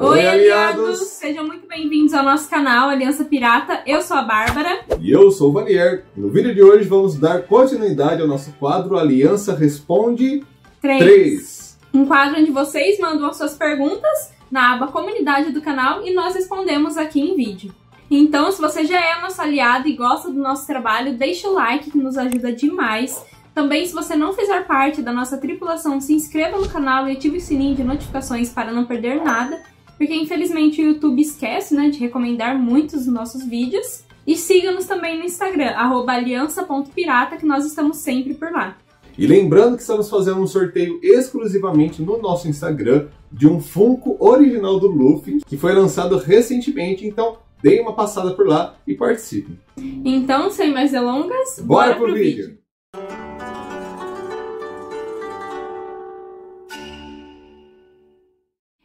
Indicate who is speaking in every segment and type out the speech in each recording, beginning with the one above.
Speaker 1: Oi, aliados! Sejam muito bem-vindos ao nosso canal Aliança Pirata. Eu sou a Bárbara.
Speaker 2: E eu sou o Valier. No vídeo de hoje vamos dar continuidade ao nosso quadro Aliança Responde 3.
Speaker 1: Um quadro onde vocês mandam as suas perguntas na aba Comunidade do canal e nós respondemos aqui em vídeo. Então, se você já é nosso aliado e gosta do nosso trabalho, deixa o like que nos ajuda demais. Também, se você não fizer parte da nossa tripulação, se inscreva no canal e ative o sininho de notificações para não perder nada, porque infelizmente o YouTube esquece, de recomendar muitos dos nossos vídeos. E siga-nos também no Instagram, @aliança.pirata, que nós estamos sempre por lá.
Speaker 2: E lembrando que estamos fazendo um sorteio exclusivamente no nosso Instagram de um Funko original do Luffy, que foi lançado recentemente, então deem uma passada por lá e participem.
Speaker 1: Então, sem mais delongas,
Speaker 2: bora pro vídeo!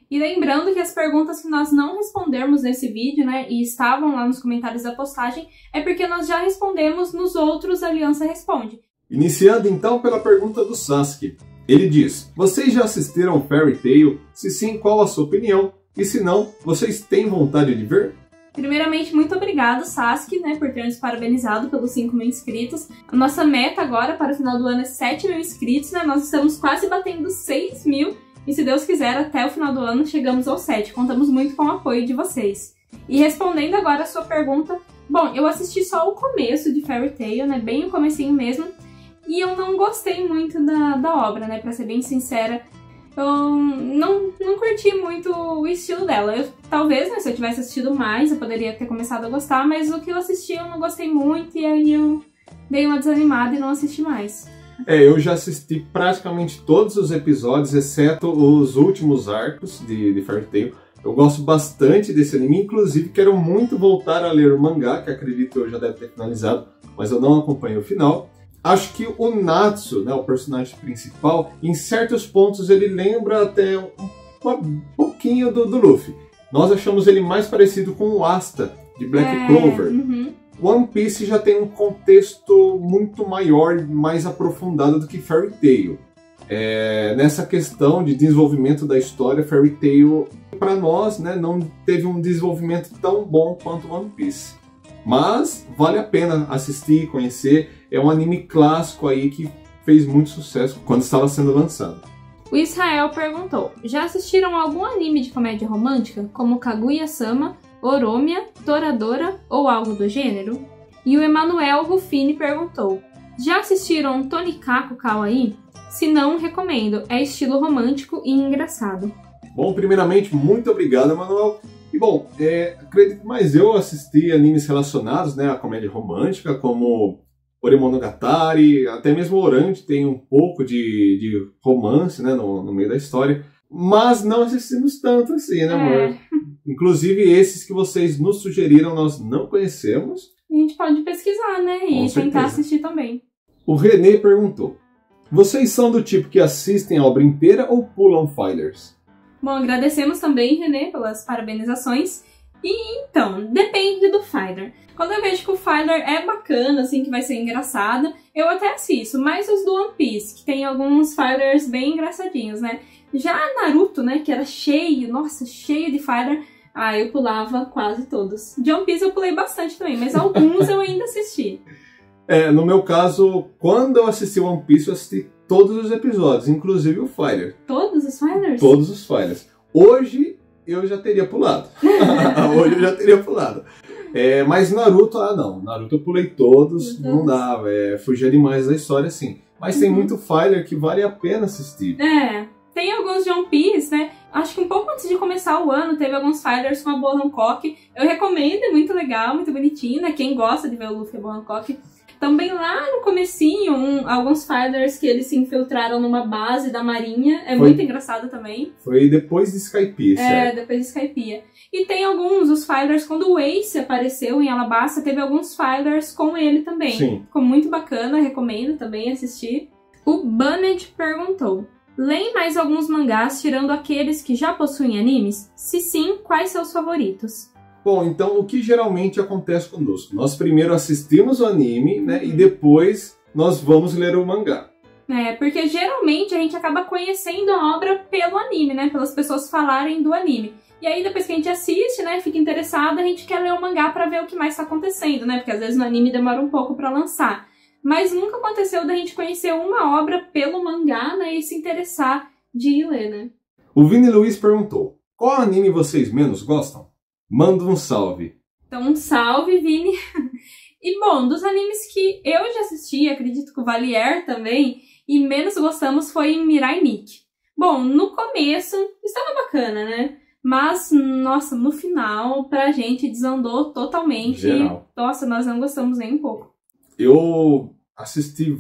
Speaker 1: E lembrando que as perguntas que nós não respondermos nesse vídeo, e estavam lá nos comentários da postagem, é porque nós já respondemos nos outros Aliança Responde.
Speaker 2: Iniciando então pela pergunta do Sasuke. Ele diz: vocês já assistiram Fairy Tail? Se sim, qual a sua opinião? E se não, vocês têm vontade de ver?
Speaker 1: Primeiramente, muito obrigado, Sasuke, por ter nos parabenizado pelos 5.000 inscritos. A nossa meta agora para o final do ano é 7.000 inscritos, Nós estamos quase batendo 6.000. E se Deus quiser, até o final do ano chegamos aos 7. Contamos muito com o apoio de vocês. E respondendo agora a sua pergunta, bom, eu assisti só o começo de Fairy Tail, bem o comecinho mesmo, e eu não gostei muito da obra, pra ser bem sincera. Eu não curti muito o estilo dela. Talvez, se eu tivesse assistido mais, eu poderia ter começado a gostar, mas o que eu assisti eu não gostei muito, e aí eu dei uma desanimada e não assisti mais.
Speaker 2: Eu já assisti praticamente todos os episódios, exceto os últimos arcos de Fairy Tail. Eu gosto bastante desse anime, inclusive quero muito voltar a ler o mangá, que acredito eu já deve ter finalizado, mas eu não acompanhei o final. Acho que o Natsu, o personagem principal, em certos pontos ele lembra até um pouquinho do Luffy. Nós achamos ele mais parecido com o Asta, de Black Clover. One Piece já tem um contexto muito maior, mais aprofundado do que Fairy Tail. Nessa questão de desenvolvimento da história, Fairy Tail, para nós, não teve um desenvolvimento tão bom quanto One Piece. Mas vale a pena assistir e conhecer. É um anime clássico aí que fez muito sucesso quando estava sendo lançado.
Speaker 1: O Israel perguntou: já assistiram algum anime de comédia romântica, como Kaguya-sama, Oromia, Toradora ou algo do gênero? E o Emanuel Ruffini perguntou: já assistiram Tonikaku Kawaii? Se não, recomendo. É estilo romântico e engraçado.
Speaker 2: Bom, primeiramente, muito obrigado, Emanuel. E bom, acredito, mas eu assisti animes relacionados à comédia romântica, como Oremonogatari, até mesmo Orange tem um pouco de romance no meio da história, mas não assistimos tanto assim, amor? Inclusive esses que vocês nos sugeriram nós não conhecemos.
Speaker 1: A gente pode pesquisar, e tentar assistir também.
Speaker 2: O René perguntou: vocês são do tipo que assistem a obra inteira ou pulam fillers?
Speaker 1: Bom, agradecemos também, René, pelas parabenizações. E então, depende do filler. Quando eu vejo que o filler é bacana, que vai ser engraçado, eu até assisto. Mas os do One Piece, que tem alguns fillers bem engraçadinhos, Já Naruto, que era cheio de filler, eu pulava quase todos. De One Piece eu pulei bastante também, mas alguns eu ainda assisti.
Speaker 2: No meu caso, quando eu assisti One Piece, eu assisti todos os episódios, inclusive o filler.
Speaker 1: Todos os fillers?
Speaker 2: Todos os fillers. Hoje eu já teria pulado. Mas Naruto, não. Naruto eu pulei todos, não dava. Fugia demais da história, assim. Mas tem muito filler que vale a pena assistir.
Speaker 1: Tem alguns de One Piece, Acho que um pouco antes de começar o ano teve alguns fillers com a Boa Hancock. Eu recomendo, é muito legal, muito bonitinho, Quem gosta de ver o Luffy e a Boa Hancock. Também lá no comecinho, alguns fillers que eles se infiltraram numa base da marinha. Muito engraçado também.
Speaker 2: Foi depois de Skypiea,
Speaker 1: depois de Skypiea. E tem alguns, os fillers, quando o Ace apareceu em Alabasta, teve alguns fillers com ele também.
Speaker 2: Sim.
Speaker 1: Ficou muito bacana, recomendo também assistir. O Banned perguntou: leem mais alguns mangás tirando aqueles que já possuem animes? Se sim, quais são os favoritos?
Speaker 2: Bom, então o que geralmente acontece conosco? Nós primeiro assistimos o anime, e depois nós vamos ler o mangá.
Speaker 1: Porque geralmente a gente acaba conhecendo a obra pelo anime, pelas pessoas falarem do anime. E aí, depois que a gente assiste, né, fica interessado, a gente quer ler o mangá pra ver o que mais tá acontecendo, né? Porque às vezes no anime demora um pouco pra lançar. Mas nunca aconteceu da gente conhecer uma obra pelo mangá, né, e se interessar de ir ler, né?
Speaker 2: O Vini Luiz perguntou: qual anime vocês menos gostam? Manda um salve.
Speaker 1: Então, um salve, Vini. E, bom, dos animes que eu já assisti, acredito que o Valier também, e menos gostamos foi Mirai Nikki. Bom, no começo estava bacana, né? Mas, nossa, no final, pra gente desandou totalmente.
Speaker 2: Geral.
Speaker 1: Nossa, nós não gostamos nem um pouco.
Speaker 2: Eu assisti,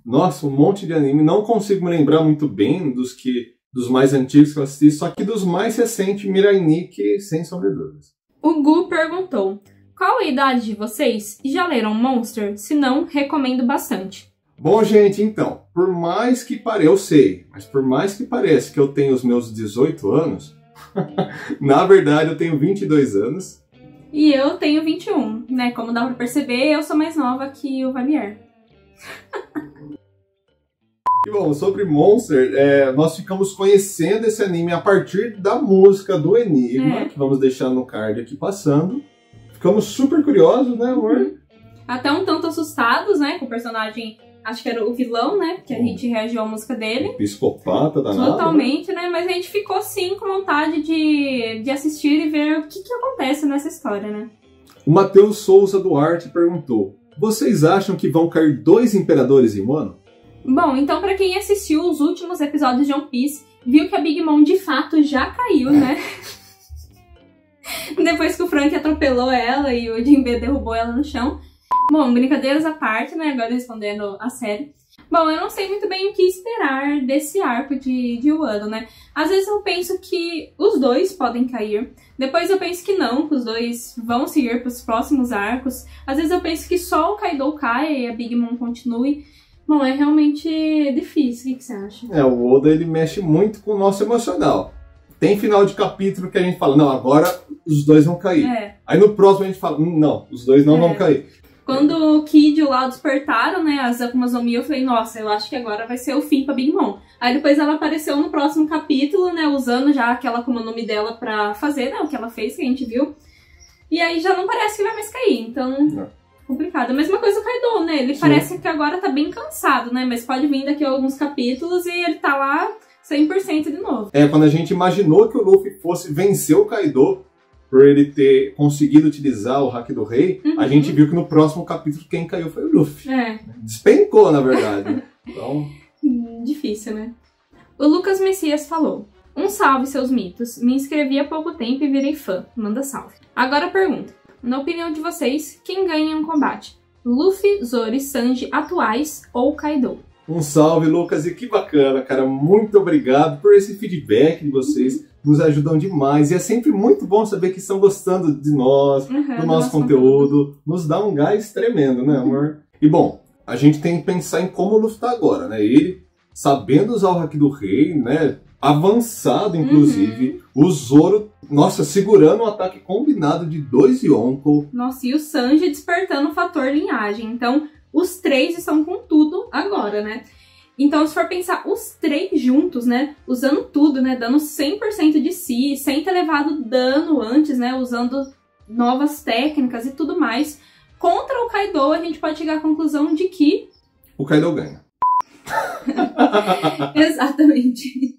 Speaker 2: nossa, um monte de anime. Não consigo me lembrar muito bem dos mais antigos que eu assisti, só que dos mais recentes, Mirai Nikki, sem sombra de dúvidas.
Speaker 1: O Gu perguntou: qual a idade de vocês? E já leram Monster? Se não, recomendo bastante.
Speaker 2: Bom, gente, então, por mais que pareça, eu sei, mas por mais que pareça que eu tenho os meus 18 anos, na verdade eu tenho 22 anos.
Speaker 1: E eu tenho 21, né? Como dá pra perceber, eu sou mais nova que o Valier.
Speaker 2: E bom, sobre Monster, nós ficamos conhecendo esse anime a partir da música do Enigma, que vamos deixar no card aqui passando. Ficamos super curiosos, né, amor?
Speaker 1: Até um tanto assustados, né, com o personagem, acho que era o vilão, né, porque a gente reagiu à música dele.
Speaker 2: Psicopata danado.
Speaker 1: Totalmente, né, mas a gente ficou sim com vontade de assistir e ver o que acontece nessa história, né.
Speaker 2: O Matheus Souza Duarte perguntou: vocês acham que vão cair 2 imperadores em um ano?
Speaker 1: Bom, então pra quem assistiu os últimos episódios de One Piece, viu que a Big Mom de fato já caiu, né? Depois que o Frank atropelou ela e o Jinbe derrubou ela no chão. Bom, brincadeiras à parte, né? Agora respondendo a série. Bom, eu não sei muito bem o que esperar desse arco de Wano, né? Às vezes eu penso que os dois podem cair. Depois eu penso que não, que os dois vão seguir pros próximos arcos. Às vezes eu penso que só o Kaido caia e a Big Mom continue. Bom, é realmente difícil. O que você acha?
Speaker 2: O Oda, ele mexe muito com o nosso emocional. Tem final de capítulo que a gente fala: não, agora os dois vão cair. Aí no próximo a gente fala: não, os dois não vão cair.
Speaker 1: Quando o Kid e o Lau despertaram, né, as Akumas no Mi, eu falei: nossa, eu acho que agora vai ser o fim pra Big Mom. Aí depois ela apareceu no próximo capítulo, né, usando já aquela Akuma no Mi dela pra fazer, né, o que ela fez, que a gente viu. E aí já não parece que vai mais cair, então... complicado. A mesma coisa o Kaido, né? Ele parece que agora tá bem cansado, né? Mas pode vir daqui a alguns capítulos e ele tá lá 100% de novo.
Speaker 2: Quando a gente imaginou que o Luffy fosse vencer o Kaido por ele ter conseguido utilizar o Haki do Rei, a gente viu que no próximo capítulo quem caiu foi o Luffy. Despencou, na verdade. Então...
Speaker 1: difícil, né? O Lucas Messias falou: um salve, seus mitos. Me inscrevi há pouco tempo e virei fã. Manda salve. Agora a pergunta: na opinião de vocês, quem ganha em um combate? Luffy, Zoro e Sanji atuais ou Kaido?
Speaker 2: Um salve, Lucas, e que bacana, cara. Muito obrigado por esse feedback de vocês. Nos ajudam demais. E é sempre muito bom saber que estão gostando de nós, do nosso conteúdo. Nos dá um gás tremendo, né, amor? E bom, a gente tem que pensar em como o Luffy tá agora, né? Ele, sabendo usar o Haki do Rei, né? Avançado, inclusive. O Zoro, nossa, segurando um ataque combinado de 2 Yonko.
Speaker 1: Nossa, e o Sanji despertando o fator linhagem. Então, os 3 estão com tudo agora, né? Então, se for pensar os 3 juntos, né? Usando tudo, né? Dando 100% de si, sem ter levado dano antes, né? Usando novas técnicas e tudo mais. Contra o Kaido, a gente pode chegar à conclusão de que...
Speaker 2: o Kaido ganha.
Speaker 1: Exatamente.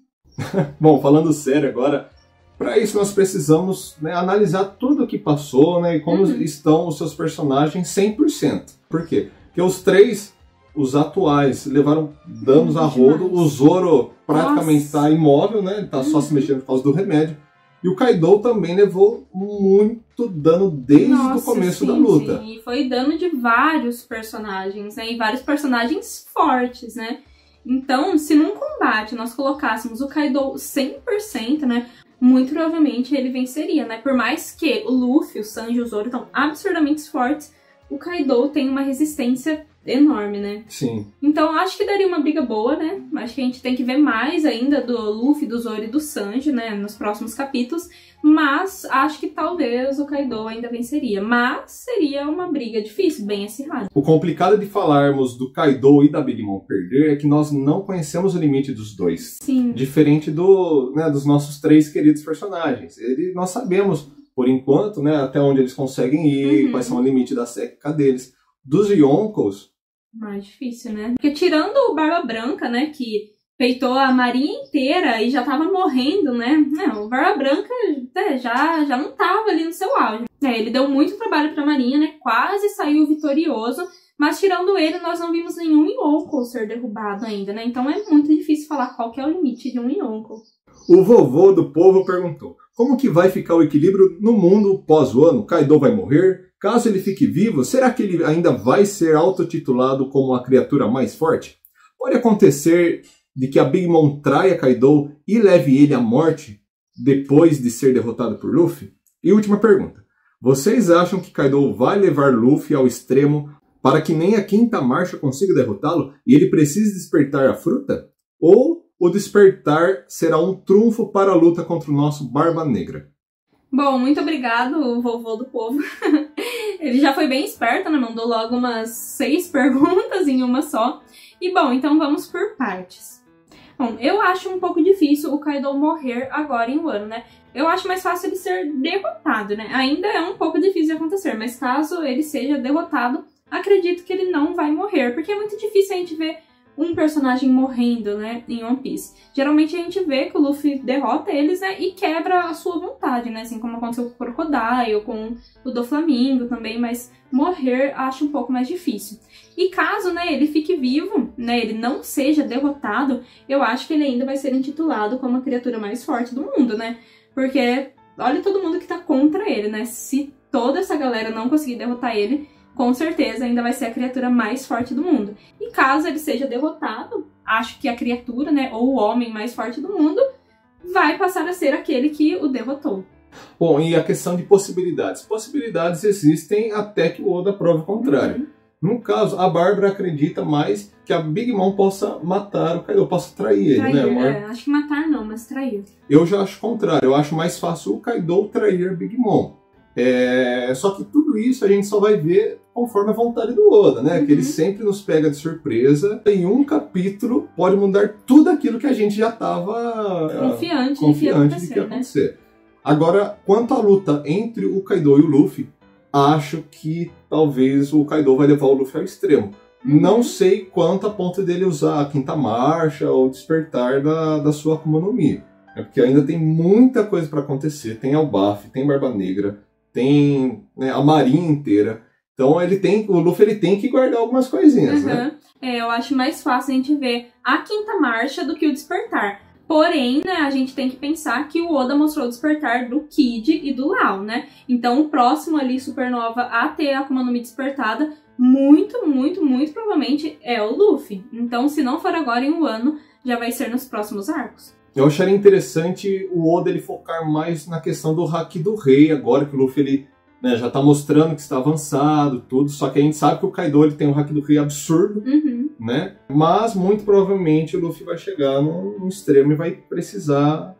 Speaker 2: Bom, falando sério agora, para isso nós precisamos, né, analisar tudo o que passou, né, e como estão os seus personagens 100%. Por quê? Porque os 3, os atuais, levaram danos a rodo. O Zoro praticamente está imóvel, né, ele tá só se mexendo por causa do remédio. E o Kaido também levou muito dano desde o começo da luta.
Speaker 1: Sim, e foi dano de vários personagens, né, e vários personagens fortes, né. Então, se num combate nós colocássemos o Kaido 100%, né, muito provavelmente ele venceria, né? Por mais que o Luffy, o Sanji e o Zoro estão absurdamente fortes, o Kaido tem uma resistência enorme, né?
Speaker 2: Sim.
Speaker 1: Então acho que daria uma briga boa, né? Acho que a gente tem que ver mais ainda do Luffy, do Zoro e do Sanji, né? Nos próximos capítulos. Mas acho que talvez o Kaido ainda venceria. Mas seria uma briga difícil, bem acirrada.
Speaker 2: O complicado de falarmos do Kaido e da Big Mom perder é que nós não conhecemos o limite dos dois.
Speaker 1: Sim.
Speaker 2: Diferente dos nossos 3 queridos personagens. Nós sabemos, por enquanto, né, até onde eles conseguem ir, quais são o limite da técnica deles. Dos Yonkos,
Speaker 1: mais difícil, né? Porque tirando o Barba Branca, né, que peitou a marinha inteira e já tava morrendo, né? Não, o Barba Branca já não tava ali no seu auge. Ele deu muito trabalho pra marinha, né? Quase saiu vitorioso, mas tirando ele, nós não vimos nenhum Yonko ser derrubado ainda, né? Então é muito difícil falar qual que é o limite de um Yonko.
Speaker 2: O vovô do povo perguntou: como que vai ficar o equilíbrio no mundo pós-Wano? Kaido vai morrer? Caso ele fique vivo, será que ele ainda vai ser autotitulado como a criatura mais forte? Pode acontecer de que a Big Mom traia Kaido e leve ele à morte depois de ser derrotado por Luffy? E última pergunta: vocês acham que Kaido vai levar Luffy ao extremo para que nem a quinta marcha consiga derrotá-lo e ele precise despertar a fruta? Ou o despertar será um trunfo para a luta contra o nosso Barba Negra?
Speaker 1: Bom, muito obrigado, vovô do povo. Ele já foi bem esperto, né? Mandou logo umas 6 perguntas em uma só. E bom, então vamos por partes. Bom, eu acho um pouco difícil o Kaido morrer agora em Wano, né? Eu acho mais fácil ele ser derrotado, né? Ainda é um pouco difícil de acontecer, mas caso ele seja derrotado, acredito que ele não vai morrer, porque é muito difícil a gente ver um personagem morrendo, né, em One Piece. Geralmente a gente vê que o Luffy derrota eles, né, e quebra a sua vontade, né, assim como aconteceu com o Crocodile, com o Doflamingo também, mas morrer acho um pouco mais difícil. E caso, né, ele fique vivo, né, ele não seja derrotado, eu acho que ele ainda vai ser intitulado como a criatura mais forte do mundo, né, porque olha todo mundo que tá contra ele, né, se toda essa galera não conseguir derrotar ele, com certeza ainda vai ser a criatura mais forte do mundo. E caso ele seja derrotado, acho que a criatura, né, ou o homem mais forte do mundo, vai passar a ser aquele que o derrotou.
Speaker 2: Bom, e a questão de possibilidades. Possibilidades existem até que o Oda prove o contrário. No caso, a Bárbara acredita mais que a Big Mom possa matar o Kaido, possa trair ele, né?
Speaker 1: Acho que matar não, mas trair.
Speaker 2: Eu já acho o contrário. Eu acho mais fácil o Kaido trair a Big Mom. Só que tudo isso a gente só vai ver conforme a vontade do Oda, né? Que ele sempre nos pega de surpresa. Em um capítulo pode mudar tudo aquilo que a gente já estava
Speaker 1: confiante
Speaker 2: de que ia acontecer. Né? Agora, quanto à luta entre o Kaido e o Luffy, acho que talvez o Kaido vai levar o Luffy ao extremo. Não sei quanto a ponto dele usar a quinta marcha ou despertar da sua Akuma no Mi. Porque ainda tem muita coisa para acontecer. Tem Elbaf, tem Barba Negra, tem, né, a marinha inteira. Então o Luffy tem que guardar algumas coisinhas, né?
Speaker 1: Eu acho mais fácil a gente ver a quinta marcha do que o despertar. Porém, né, a gente tem que pensar que o Oda mostrou o despertar do Kid e do Lau, né? Então o próximo ali, Supernova, a ter a Akuma no Mi despertada, muito provavelmente é o Luffy. Então se não for agora em Wano, já vai ser nos próximos arcos.
Speaker 2: Eu acharia interessante o Oda ele focar mais na questão do Haki do Rei, agora que o Luffy ele, né, já tá mostrando que está avançado, tudo, só que a gente sabe que o Kaido ele tem um Haki do Rei absurdo, né? Mas muito provavelmente o Luffy vai chegar num extremo e vai precisar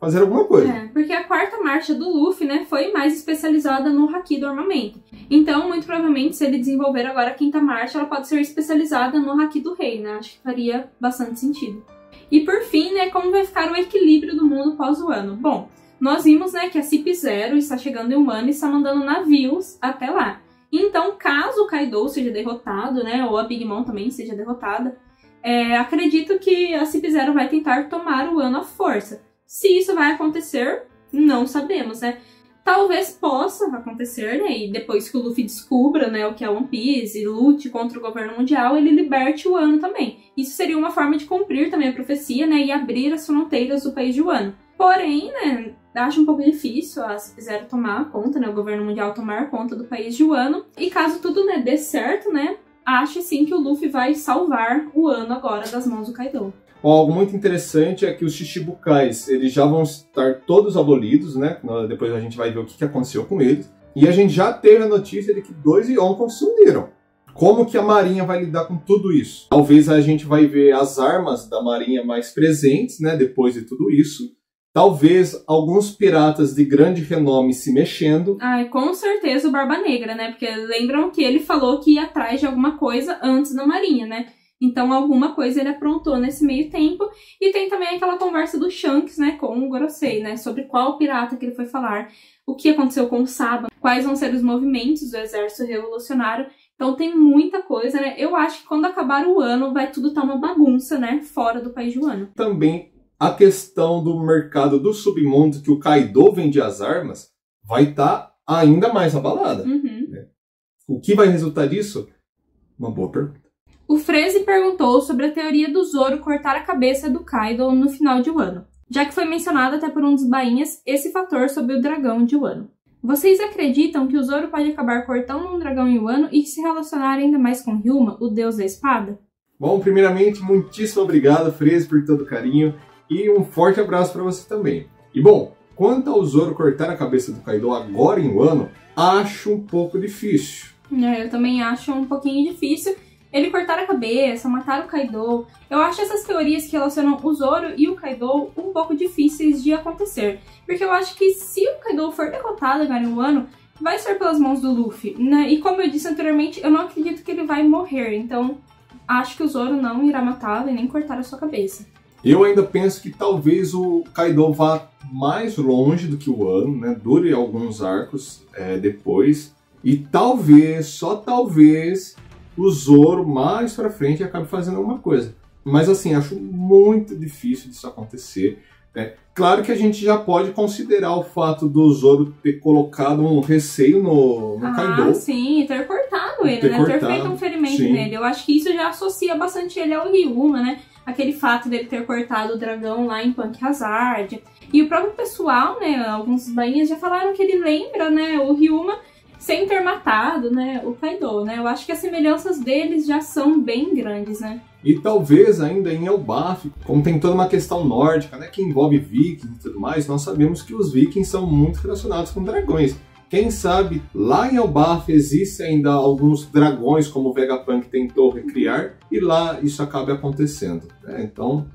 Speaker 2: fazer alguma coisa.
Speaker 1: Porque a quarta marcha do Luffy, né, foi mais especializada no Haki do armamento. Então, muito provavelmente, se ele desenvolver agora a quinta marcha, ela pode ser especializada no Haki do Rei, né? Acho que faria bastante sentido. E por fim, né, como vai ficar o equilíbrio do mundo pós-Wano? Bom, nós vimos, né, que a CP0 está chegando em Wano e está mandando navios até lá. Então, caso o Kaido seja derrotado, né, ou a Big Mom também seja derrotada, acredito que a CP0 vai tentar tomar o Wano à força. Se isso vai acontecer, não sabemos, né? Talvez possa acontecer, né, e depois que o Luffy descubra, né, o que é One Piece e lute contra o governo mundial, ele liberte o Wano também. Isso seria uma forma de cumprir também a profecia, né, e abrir as fronteiras do país de Wano. Porém, né, acho um pouco difícil a CP0 tomar conta, né, o governo mundial tomar conta do país de Wano. E caso tudo, né, dê certo, né, acho sim que o Luffy vai salvar o Wano agora das mãos do Kaido.
Speaker 2: Algo muito interessante é que os Shichibukais, eles já vão estar todos abolidos, né? Depois a gente vai ver o que aconteceu com eles. E a gente já teve a notícia de que 2 Yonkos se uniram. Como que a Marinha vai lidar com tudo isso? Talvez a gente vai ver as armas da Marinha mais presentes, né, depois de tudo isso. Talvez alguns piratas de grande renome se mexendo.
Speaker 1: Ai, com certeza o Barba Negra, né? Porque lembram que ele falou que ia atrás de alguma coisa antes da Marinha, né? Então alguma coisa ele aprontou nesse meio tempo. E tem também aquela conversa do Shanks, né, com o Gorosei, né? Sobre qual pirata que ele foi falar, o que aconteceu com o Saba, quais vão ser os movimentos do exército revolucionário. Então tem muita coisa, né? Eu acho que quando acabar o ano vai tudo estar uma bagunça, né? Fora do país de Wano.
Speaker 2: Também a questão do mercado do submundo, que o Kaido vende as armas, vai estar ainda mais abalada. Né? O que vai resultar disso? Uma boa pergunta.
Speaker 1: O Freze perguntou sobre a teoria do Zoro cortar a cabeça do Kaido no final de Wano, já que foi mencionado até por um dos bainhas esse fator sobre o dragão de Wano. Vocês acreditam que o Zoro pode acabar cortando um dragão em Wano e se relacionar ainda mais com Ryuma, o deus da espada?
Speaker 2: Bom, primeiramente, muitíssimo obrigado, Freze, por todo o carinho e um forte abraço para você também. E bom, quanto ao Zoro cortar a cabeça do Kaido agora em Wano, acho um pouco difícil.
Speaker 1: Eu também acho um pouquinho difícil. Ele cortar a cabeça, matar o Kaido. Eu acho essas teorias que relacionam o Zoro e o Kaido um pouco difíceis de acontecer. Porque eu acho que se o Kaido for derrotado agora em Wano, vai ser pelas mãos do Luffy, né? E como eu disse anteriormente, eu não acredito que ele vai morrer. Então, acho que o Zoro não irá matá-lo e nem cortar a sua cabeça.
Speaker 2: Eu ainda penso que talvez o Kaido vá mais longe do que o Wano, né? Dure alguns arcos depois. E talvez, só talvez, o Zoro mais pra frente acabe fazendo alguma coisa. Mas assim, acho muito difícil disso acontecer. Né? Claro que a gente já pode considerar o fato do Zoro ter colocado um receio no Kaido.
Speaker 1: Ah, sim, ter cortado ele, né? Ter feito um ferimento nele. Eu acho que isso já associa bastante ele ao Ryuma, né? Aquele fato dele ter cortado o dragão lá em Punk Hazard. E o próprio pessoal, né? Alguns bainhas já falaram que ele lembra, né? O Ryuma sem ter matado, né, o Kaido, né? Eu acho que as semelhanças deles já são bem grandes, né?
Speaker 2: E talvez ainda em Elbaf, como tem toda uma questão nórdica, né, que envolve vikings e tudo mais, nós sabemos que os vikings são muito relacionados com dragões. Quem sabe lá em Elbaf existe ainda alguns dragões, como o Vegapunk tentou recriar, e lá isso acaba acontecendo. Né? Então,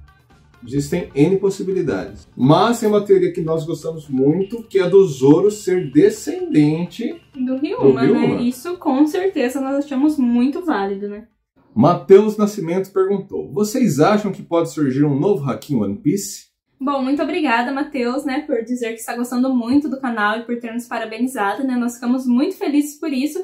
Speaker 2: existem N possibilidades. Mas tem uma teoria que nós gostamos muito, que é do Zoro ser descendente
Speaker 1: do Ryuma, né? Isso com certeza nós achamos muito válido, né?
Speaker 2: Matheus Nascimento perguntou: vocês acham que pode surgir um novo Haki em One Piece?
Speaker 1: Bom, muito obrigada, Matheus, né, por dizer que está gostando muito do canal e por ter nos parabenizado, né? Nós ficamos muito felizes por isso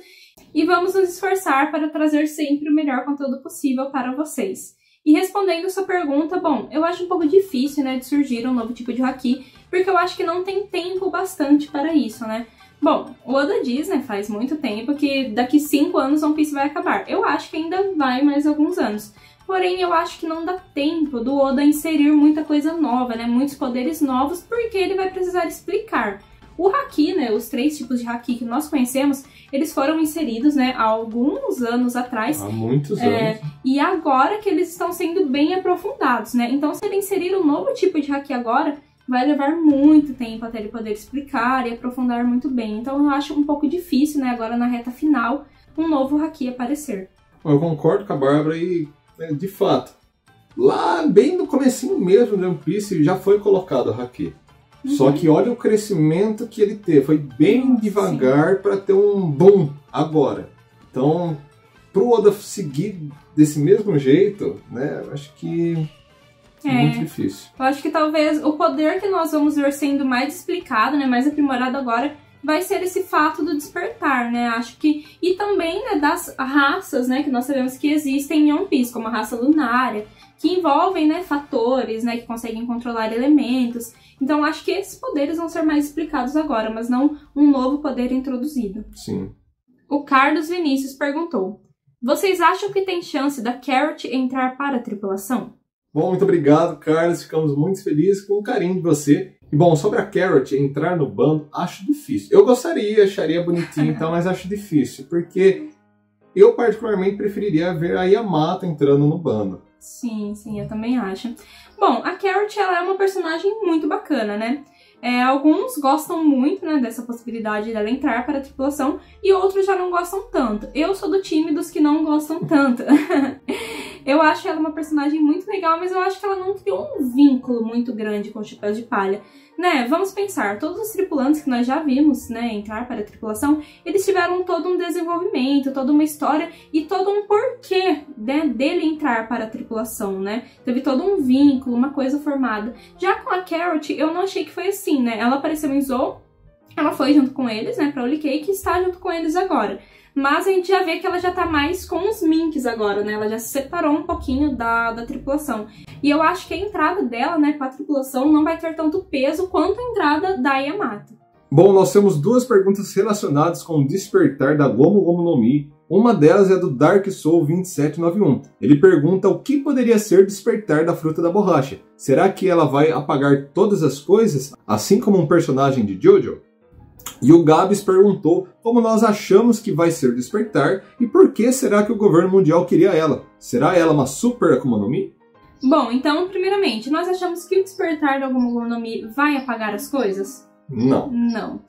Speaker 1: e vamos nos esforçar para trazer sempre o melhor conteúdo possível para vocês. E respondendo a sua pergunta, bom, eu acho um pouco difícil, né, de surgir um novo tipo de Haki, porque eu acho que não tem tempo bastante para isso, né? Bom, o Oda diz, né, faz muito tempo que daqui 5 anos One Piece vai acabar. Eu acho que ainda vai mais alguns anos. Porém, eu acho que não dá tempo do Oda inserir muita coisa nova, né, muitos poderes novos, porque ele vai precisar explicar. O Haki, né, os 3 tipos de Haki que nós conhecemos, eles foram inseridos, né, há alguns anos atrás.
Speaker 2: Há muitos anos.
Speaker 1: E agora que eles estão sendo bem aprofundados, né? Então, se ele inserir um novo tipo de Haki agora, vai levar muito tempo até ele poder explicar e aprofundar muito bem. Então, eu acho um pouco difícil, né, agora na reta final, um novo Haki aparecer.
Speaker 2: Eu concordo com a Bárbara e, de fato, lá bem no comecinho mesmo do One Piece já foi colocado o Haki. Só que olha o crescimento que ele teve, foi bem devagar para ter um boom agora. Então, pro Oda seguir desse mesmo jeito, né, acho que é muito difícil.
Speaker 1: Eu acho que talvez o poder que nós vamos ver sendo mais explicado, né, mais aprimorado agora, vai ser esse fato do despertar, né, acho que... E também, né, das raças, né, que nós sabemos que existem em One Piece, como a raça lunária, que envolvem, né, fatores, né, que conseguem controlar elementos. Então, acho que esses poderes vão ser mais explicados agora, mas não um novo poder introduzido.
Speaker 2: Sim.
Speaker 1: O Carlos Vinícius perguntou: vocês acham que tem chance da Carrot entrar para a tripulação?
Speaker 2: Bom, muito obrigado, Carlos. Ficamos muito felizes com o carinho de você. E, bom, sobre a Carrot entrar no bando, acho difícil. Eu gostaria, acharia bonitinho e tal, mas acho difícil, porque eu particularmente preferiria ver a Yamato entrando no bando.
Speaker 1: Sim, eu também acho. Bom, a Carrot, ela é uma personagem muito bacana, né? Alguns gostam muito, né, dessa possibilidade dela entrar para a tripulação e outros já não gostam tanto. Eu sou do time dos que não gostam tanto. Eu acho ela uma personagem muito legal, mas eu acho que ela não criou um vínculo muito grande com o Chapéu de Palha. Né, vamos pensar, todos os tripulantes que nós já vimos, né, entrar para a tripulação, eles tiveram todo um desenvolvimento, toda uma história e todo um porquê, né, dele entrar para a tripulação, né? Teve todo um vínculo, uma coisa formada. Já com a Carrot, eu não achei que foi assim, né? Ela apareceu em Zou, ela foi junto com eles, né, para Holy Cake e está junto com eles agora. Mas a gente já vê que ela já tá mais com os Minks agora, né? Ela já se separou um pouquinho da tripulação. E eu acho que a entrada dela, né, com a tripulação não vai ter tanto peso quanto a entrada da Yamato.
Speaker 2: Bom, nós temos duas perguntas relacionadas com o despertar da Gomu Gomu no Mi. Uma delas é do Dark Soul 2791. Ele pergunta o que poderia ser despertar da fruta da borracha. Será que ela vai apagar todas as coisas, assim como um personagem de Jojo? E o Gabs perguntou como nós achamos que vai ser despertar e por que será que o governo mundial queria ela? Será ela uma super Akuma no Mi?
Speaker 1: Bom, então, primeiramente, nós achamos que o despertar da Akuma no Mi vai apagar as coisas?
Speaker 2: Não.
Speaker 1: Não.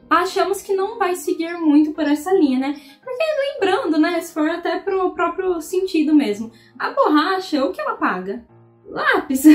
Speaker 1: Achamos que não vai seguir muito por essa linha, né? Porque lembrando, né, se for até pro próprio sentido mesmo, a borracha, o que ela apaga? Lápis.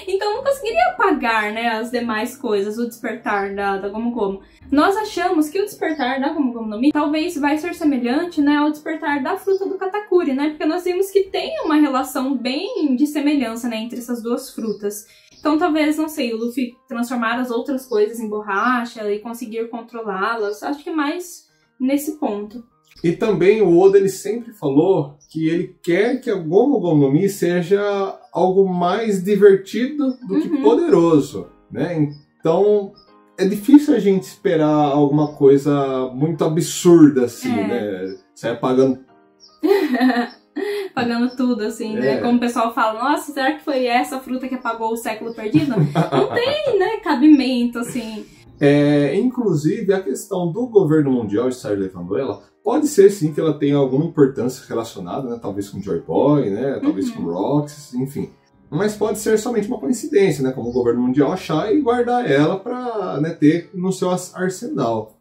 Speaker 1: Então não conseguiria apagar, né, as demais coisas, o despertar da Gomu Gomu. Nós achamos que o despertar da Gomu Gomu no Mi talvez vai ser semelhante, né, ao despertar da fruta do Katakuri, né? Porque nós vimos que tem uma relação bem de semelhança, né, entre essas duas frutas. Então talvez, não sei, o Luffy transformar as outras coisas em borracha e conseguir controlá-las. Acho que mais nesse ponto.
Speaker 2: E também o Oda ele sempre falou que ele quer que a Gomu Gomu no Mi seja algo mais divertido do que poderoso, né? Então é difícil a gente esperar alguma coisa muito absurda assim, né? Sai apagando
Speaker 1: pagando tudo, assim, né? Como o pessoal fala, nossa, será que foi essa fruta que apagou o século perdido? Não tem, né, cabimento, assim.
Speaker 2: Inclusive, a questão do governo mundial estar levando ela, pode ser sim que ela tenha alguma importância relacionada, né? Talvez com Joy Boy, né? Talvez com Roxas, enfim. Mas pode ser somente uma coincidência, né? Como o governo mundial achar e guardar ela para, né, ter no seu arsenal.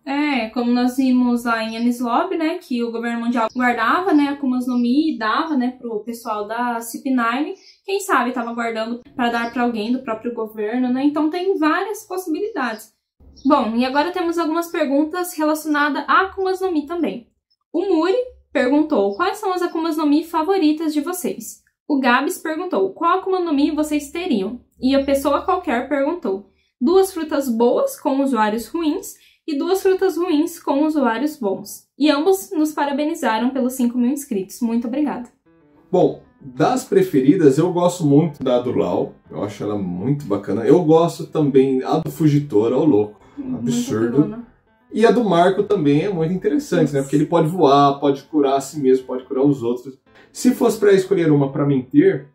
Speaker 1: Como nós vimos lá em Enies Lobby, né? Que o governo mundial guardava, né, Akumas no Mi e dava, né, pro pessoal da CP9. Quem sabe tava guardando para dar para alguém do próprio governo, né? Então tem várias possibilidades. Bom, e agora temos algumas perguntas relacionadas a Akumas no Mi também. O Muri perguntou quais são as Akumas no Mi favoritas de vocês. O Gabs perguntou qual Akuma no Mi vocês teriam. E a pessoa qualquer perguntou 2 frutas boas com usuários ruins e 2 frutas ruins com usuários bons. E ambos nos parabenizaram pelos 5.000 inscritos. Muito obrigada.
Speaker 2: Bom, das preferidas eu gosto muito da do Lau. Eu acho ela muito bacana. Eu gosto também a do Fugitora, ô louco. Absurdo. E a do Marco também é muito interessante, né? Porque ele pode voar, pode curar a si mesmo, pode curar os outros. Se fosse para escolher uma para mentir,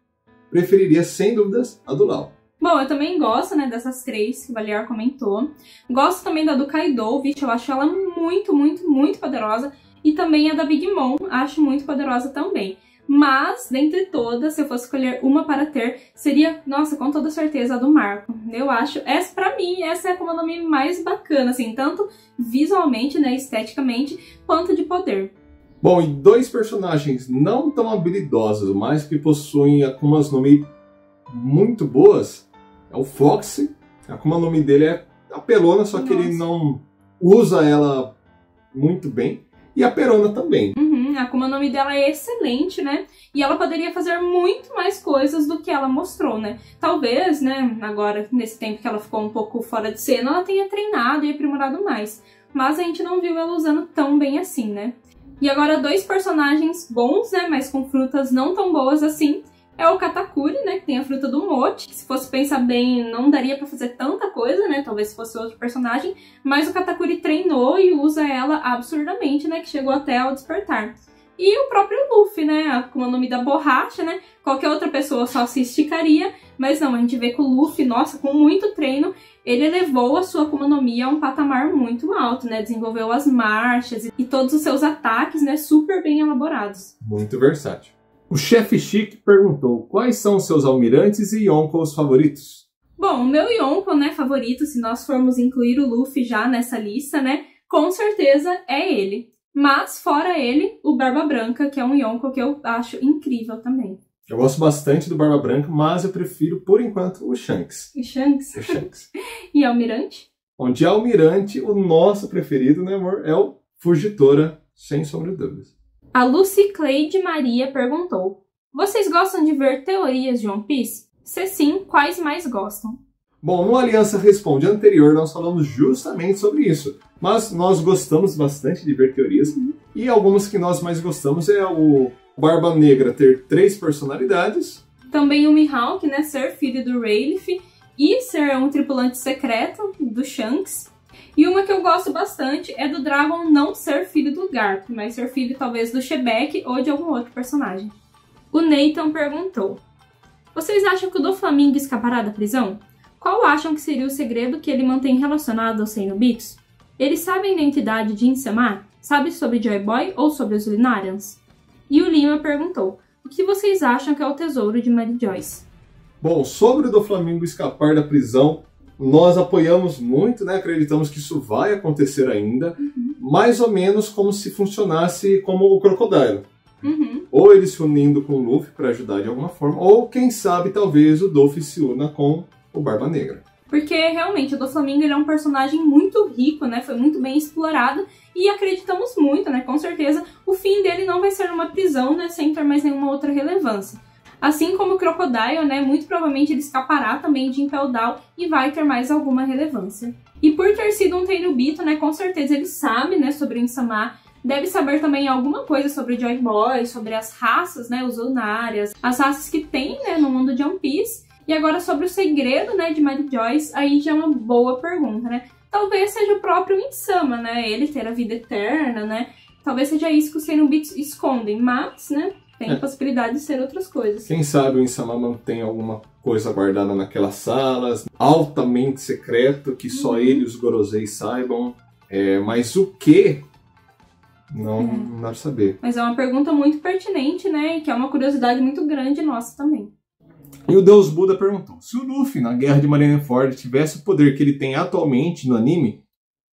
Speaker 2: preferiria sem dúvidas a do Lau.
Speaker 1: Bom, eu também gosto, né, dessas 3 que o Valiar comentou. Gosto também da do Kaido, vixe, eu acho ela muito, muito, muito poderosa. E também a da Big Mom, acho muito poderosa também. Mas, dentre todas, se eu fosse escolher uma para ter, seria, nossa, com toda certeza, a do Marco. Eu acho, pra mim, essa é a Akuma no Mi mais bacana, assim, tanto visualmente, né, esteticamente, quanto de poder.
Speaker 2: Bom, e 2 personagens não tão habilidosos, mas que possuem Akumas no Mi muito boas, é o Foxy. A Akuma no Mi dele é apelona, só que ele não usa ela muito bem. E a Perona também.
Speaker 1: A Akuma no Mi dela é excelente, né? E ela poderia fazer muito mais coisas do que ela mostrou, né? Talvez, né, agora, nesse tempo que ela ficou um pouco fora de cena, ela tenha treinado e aprimorado mais. Mas a gente não viu ela usando tão bem assim, né? E agora 2 personagens bons, né, mas com frutas não tão boas assim. É o Katakuri, né, que tem a fruta do Mote, que se fosse pensar bem, não daria pra fazer tanta coisa, né, talvez se fosse outro personagem, mas o Katakuri treinou e usa ela absurdamente, né, que chegou até ao despertar. E o próprio Luffy, né, com o nome da borracha, né, qualquer outra pessoa só se esticaria, mas não, a gente vê que o Luffy, nossa, com muito treino, ele elevou a sua Akuma no Mi a um patamar muito alto, né, desenvolveu as marchas e todos os seus ataques, né, super bem elaborados.
Speaker 2: Muito versátil. O chefe Chique perguntou quais são seus almirantes e yonkous favoritos.
Speaker 1: Bom, o meu Yonko, né, favorito, se nós formos incluir o Luffy já nessa lista, né, com certeza é ele. Mas, fora ele, o Barba Branca, que é um Yonko que eu acho incrível também.
Speaker 2: Eu gosto bastante do Barba Branca, mas eu prefiro, por enquanto, o Shanks.
Speaker 1: O Shanks?
Speaker 2: O Shanks.
Speaker 1: E Almirante?
Speaker 2: Bom, de Almirante, o nosso preferido, né, amor, é o Fugitora, sem sombra de dúvidas.
Speaker 1: A Lucy Cleide Maria perguntou: vocês gostam de ver teorias de One Piece? Se sim, quais mais gostam?
Speaker 2: Bom, no Aliança Responde anterior, nós falamos justamente sobre isso. Mas nós gostamos bastante de ver teorias. E algumas que nós mais gostamos é o Barba Negra ter 3 personalidades.
Speaker 1: Também o Mihawk, né, ser filho do Rayleigh e ser um tripulante secreto do Shanks. E uma que eu gosto bastante é do Dragon não ser filho do Garp, mas ser filho talvez do Shebeck ou de algum outro personagem. O Nathan perguntou: vocês acham que o Doflamingo escapará da prisão? Qual acham que seria o segredo que ele mantém relacionado aos Cenobitos? Eles sabem da identidade de Insama? Sabe sobre Joy Boy ou sobre os Lunarians? E o Lima perguntou: o que vocês acham que é o tesouro de Mary Joyce?
Speaker 2: Bom, sobre o Doflamingo escapar da prisão, nós apoiamos muito, né? Acreditamos que isso vai acontecer ainda, mais ou menos como se funcionasse como o Crocodile. Ou ele se unindo com o Luffy para ajudar de alguma forma, ou quem sabe talvez o Luffy se una com o Barba Negra.
Speaker 1: Porque realmente o Doflamingo ele é um personagem muito rico, né? Foi muito bem explorado e acreditamos muito, né? Com certeza o fim dele não vai ser numa prisão, né? Sem ter mais nenhuma outra relevância. Assim como o Crocodile, né? Muito provavelmente ele escapará também de Impel Down e vai ter mais alguma relevância. E por ter sido um Tenryubito, né? Com certeza ele sabe, né? Sobre o Insama. Deve saber também alguma coisa sobre o Joy Boy, sobre as raças, né? Os Lunarians, as raças que tem, né? No mundo de One Piece. E agora sobre o segredo, né, de Mary Joyce, aí já é uma boa pergunta, né? Talvez seja o próprio Insama, né? Ele ter a vida eterna, né? Talvez seja isso que os Cenobitos escondem, mas, né? Tem possibilidade de ser outras coisas.
Speaker 2: Quem sabe o Insama mantém alguma coisa guardada naquelas salas, altamente secreto, que só ele e os Gorosei saibam. Mas o que? Não dá pra saber.
Speaker 1: Mas é uma pergunta muito pertinente, né? E que é uma curiosidade muito grande nossa também.
Speaker 2: E o Deus Buda perguntou: se o Luffy, na Guerra de Marineford, tivesse o poder que ele tem atualmente no anime,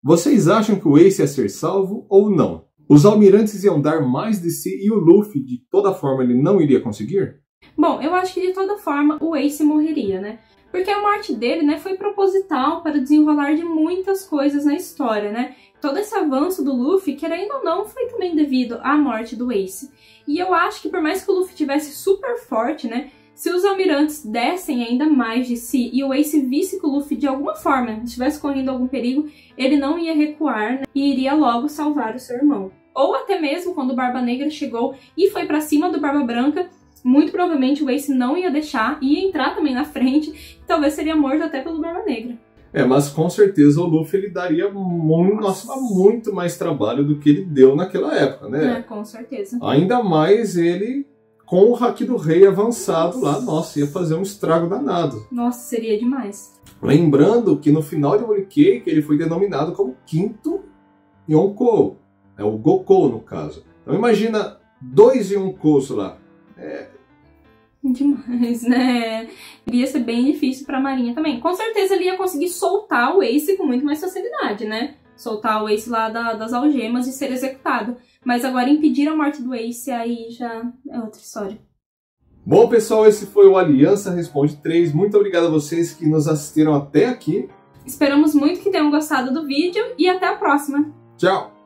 Speaker 2: vocês acham que o Ace ia ser salvo ou não? Os almirantes iam dar mais de si e o Luffy, de toda forma, ele não iria conseguir?
Speaker 1: Bom, eu acho que de toda forma o Ace morreria, né? Porque a morte dele, né, foi proposital para o desenrolar de muitas coisas na história, né? Todo esse avanço do Luffy, querendo ou não, foi também devido à morte do Ace. E eu acho que por mais que o Luffy tivesse super forte, né? Se os almirantes dessem ainda mais de si e o Ace visse que o Luffy de alguma forma estivesse correndo algum perigo, ele não ia recuar, né, e iria logo salvar o seu irmão. Ou até mesmo quando o Barba Negra chegou e foi pra cima do Barba Branca, muito provavelmente o Ace não ia deixar, ia entrar também na frente, e talvez seria morto até pelo Barba Negra.
Speaker 2: Mas com certeza o Luffy ele daria muito mais trabalho do que ele deu naquela época, né?
Speaker 1: Com certeza.
Speaker 2: Ainda mais ele com o Haki do Rei avançado lá, nossa, ia fazer um estrago danado.
Speaker 1: Nossa, seria demais.
Speaker 2: Lembrando que no final de Whole Cake ele foi denominado como quinto Yonkou, o Gokou no caso. Então imagina 2 Yonkous lá.
Speaker 1: Demais, né? Iria ser bem difícil pra Marinha também. Com certeza ele ia conseguir soltar o Ace com muito mais facilidade, né? Soltar o Ace lá das algemas e ser executado. Mas agora impedir a morte do Ace aí já é outra história.
Speaker 2: Bom, pessoal, esse foi o Aliança Responde 3. Muito obrigado a vocês que nos assistiram até aqui.
Speaker 1: Esperamos muito que tenham gostado do vídeo e até a próxima.
Speaker 2: Tchau!